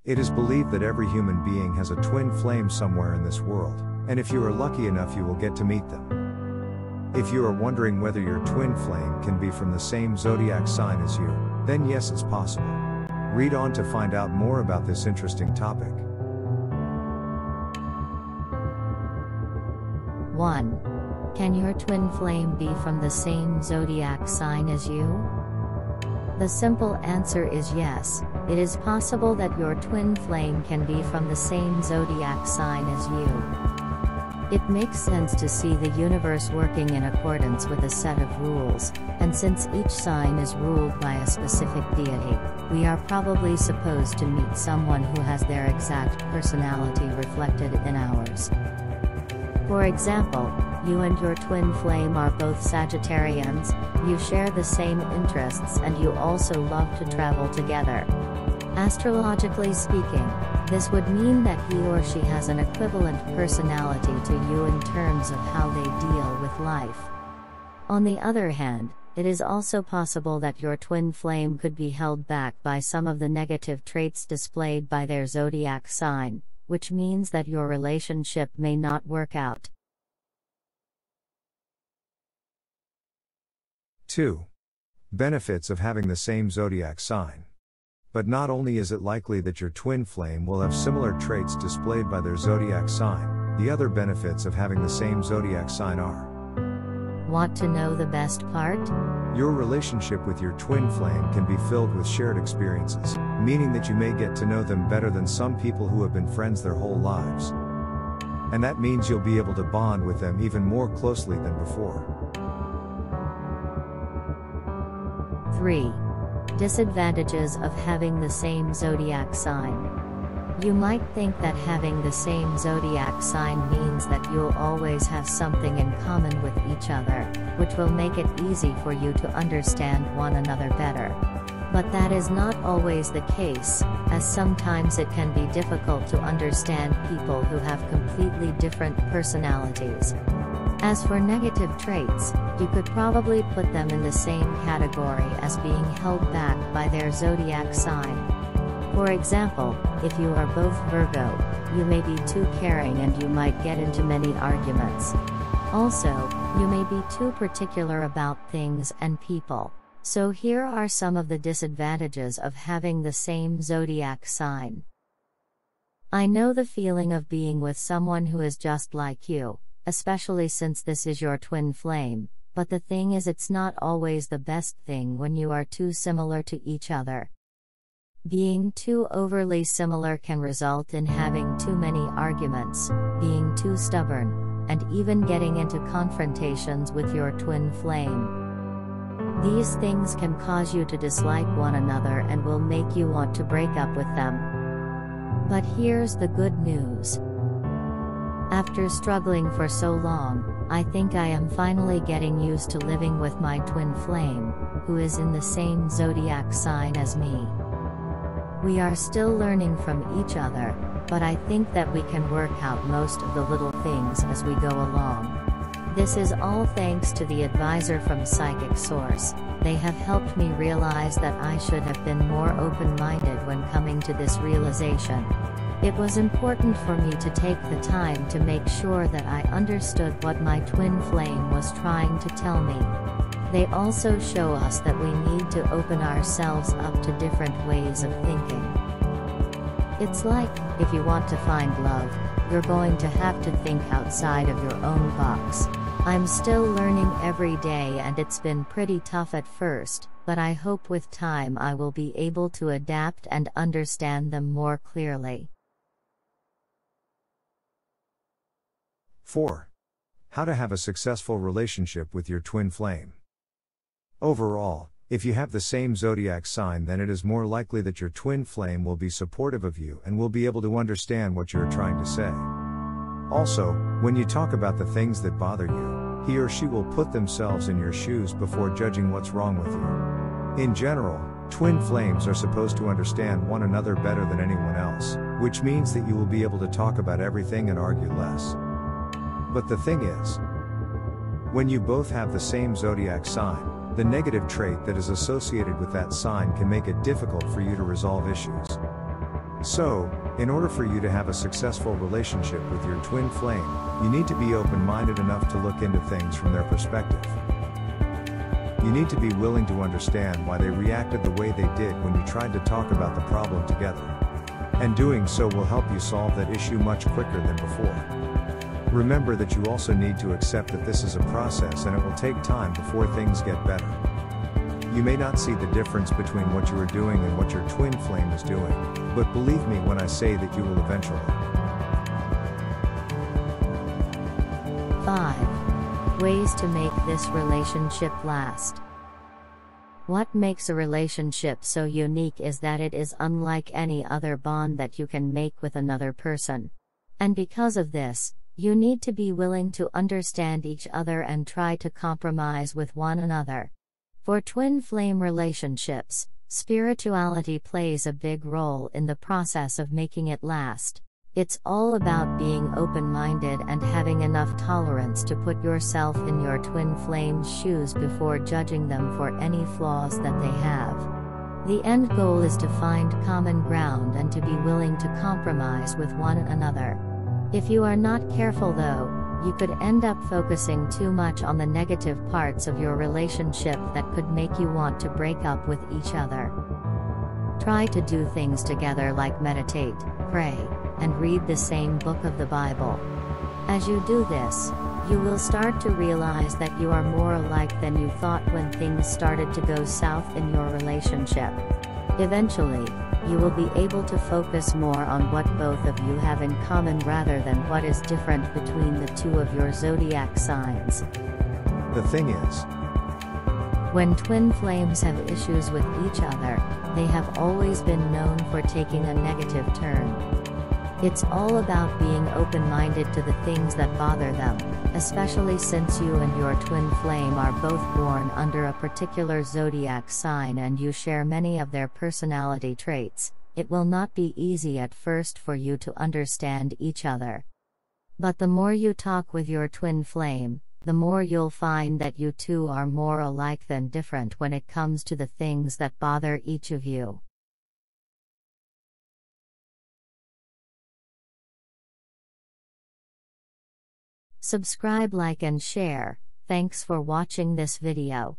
It is believed that every human being has a twin flame somewhere in this world, and if you are lucky enough you will get to meet them. If you are wondering whether your twin flame can be from the same zodiac sign as you, then yes, it's possible. Read on to find out more about this interesting topic. 1. Can your twin flame be from the same zodiac sign as you? The simple answer is yes. It is possible that your twin flame can be from the same zodiac sign as you. It makes sense to see the universe working in accordance with a set of rules, and since each sign is ruled by a specific deity, we are probably supposed to meet someone who has their exact personality reflected in ours. For example, you and your twin flame are both Sagittarians, you share the same interests and you also love to travel together. Astrologically speaking, this would mean that he or she has an equivalent personality to you in terms of how they deal with life. On the other hand, it is also possible that your twin flame could be held back by some of the negative traits displayed by their zodiac sign, which means that your relationship may not work out. 2. Benefits of having the same zodiac sign. But not only is it likely that your twin flame will have similar traits displayed by their zodiac sign, the other benefits of having the same zodiac sign are: Want to know the best part? Your relationship with your twin flame can be filled with shared experiences, meaning that you may get to know them better than some people who have been friends their whole lives. And that means you'll be able to bond with them even more closely than before. 3. Disadvantages of having the same zodiac sign. You might think that having the same zodiac sign means that you'll always have something in common with each other, which will make it easy for you to understand one another better. But that is not always the case, as sometimes it can be difficult to understand people who have completely different personalities. As for negative traits, you could probably put them in the same category as being held back by their zodiac sign. For example, if you are both Virgo, you may be too caring and you might get into many arguments. Also, you may be too particular about things and people. So here are some of the disadvantages of having the same zodiac sign. I know the feeling of being with someone who is just like you, especially since this is your twin flame, but the thing is it's not always the best thing when you are too similar to each other. Being too overly similar can result in having too many arguments, being too stubborn, and even getting into confrontations with your twin flame. These things can cause you to dislike one another and will make you want to break up with them. But here's the good news. After struggling for so long, I think I am finally getting used to living with my twin flame, who is in the same zodiac sign as me. We are still learning from each other, but I think that we can work out most of the little things as we go along. This is all thanks to the advisor from Psychic Source. They have helped me realize that I should have been more open-minded when coming to this realization. It was important for me to take the time to make sure that I understood what my twin flame was trying to tell me. They also show us that we need to open ourselves up to different ways of thinking. It's like, if you want to find love, you're going to have to think outside of your own box. I'm still learning every day and it's been pretty tough at first, but I hope with time I will be able to adapt and understand them more clearly. 4. How to have a successful relationship with your twin flame. Overall, if you have the same zodiac sign, then it is more likely that your twin flame will be supportive of you and will be able to understand what you're trying to say. Also, when you talk about the things that bother you, he or she will put themselves in your shoes before judging what's wrong with you. In general, twin flames are supposed to understand one another better than anyone else, which means that you will be able to talk about everything and argue less. But the thing is, when you both have the same zodiac sign, the negative trait that is associated with that sign can make it difficult for you to resolve issues. So, in order for you to have a successful relationship with your twin flame, you need to be open-minded enough to look into things from their perspective. You need to be willing to understand why they reacted the way they did when you tried to talk about the problem together. And doing so will help you solve that issue much quicker than before. Remember that you also need to accept that this is a process and it will take time before things get better. You may not see the difference between what you are doing and what your twin flame is doing, but believe me when I say that you will eventually. 5. Ways to make this relationship last. What makes a relationship so unique is that it is unlike any other bond that you can make with another person. And because of this, you need to be willing to understand each other and try to compromise with one another. For twin flame relationships, spirituality plays a big role in the process of making it last. It's all about being open-minded and having enough tolerance to put yourself in your twin flame's shoes before judging them for any flaws that they have. The end goal is to find common ground and to be willing to compromise with one another. If you are not careful though, you could end up focusing too much on the negative parts of your relationship that could make you want to break up with each other. Try to do things together like meditate, pray, and read the same book of the Bible. As you do this, you will start to realize that you are more alike than you thought when things started to go south in your relationship. Eventually, you will be able to focus more on what both of you have in common rather than what is different between the two of your zodiac signs. The thing is, when twin flames have issues with each other, they have always been known for taking a negative turn. It's all about being open-minded to the things that bother them, especially since you and your twin flame are both born under a particular zodiac sign and you share many of their personality traits. It will not be easy at first for you to understand each other. But the more you talk with your twin flame, the more you'll find that you two are more alike than different when it comes to the things that bother each of you. Subscribe, like and share. Thanks for watching this video.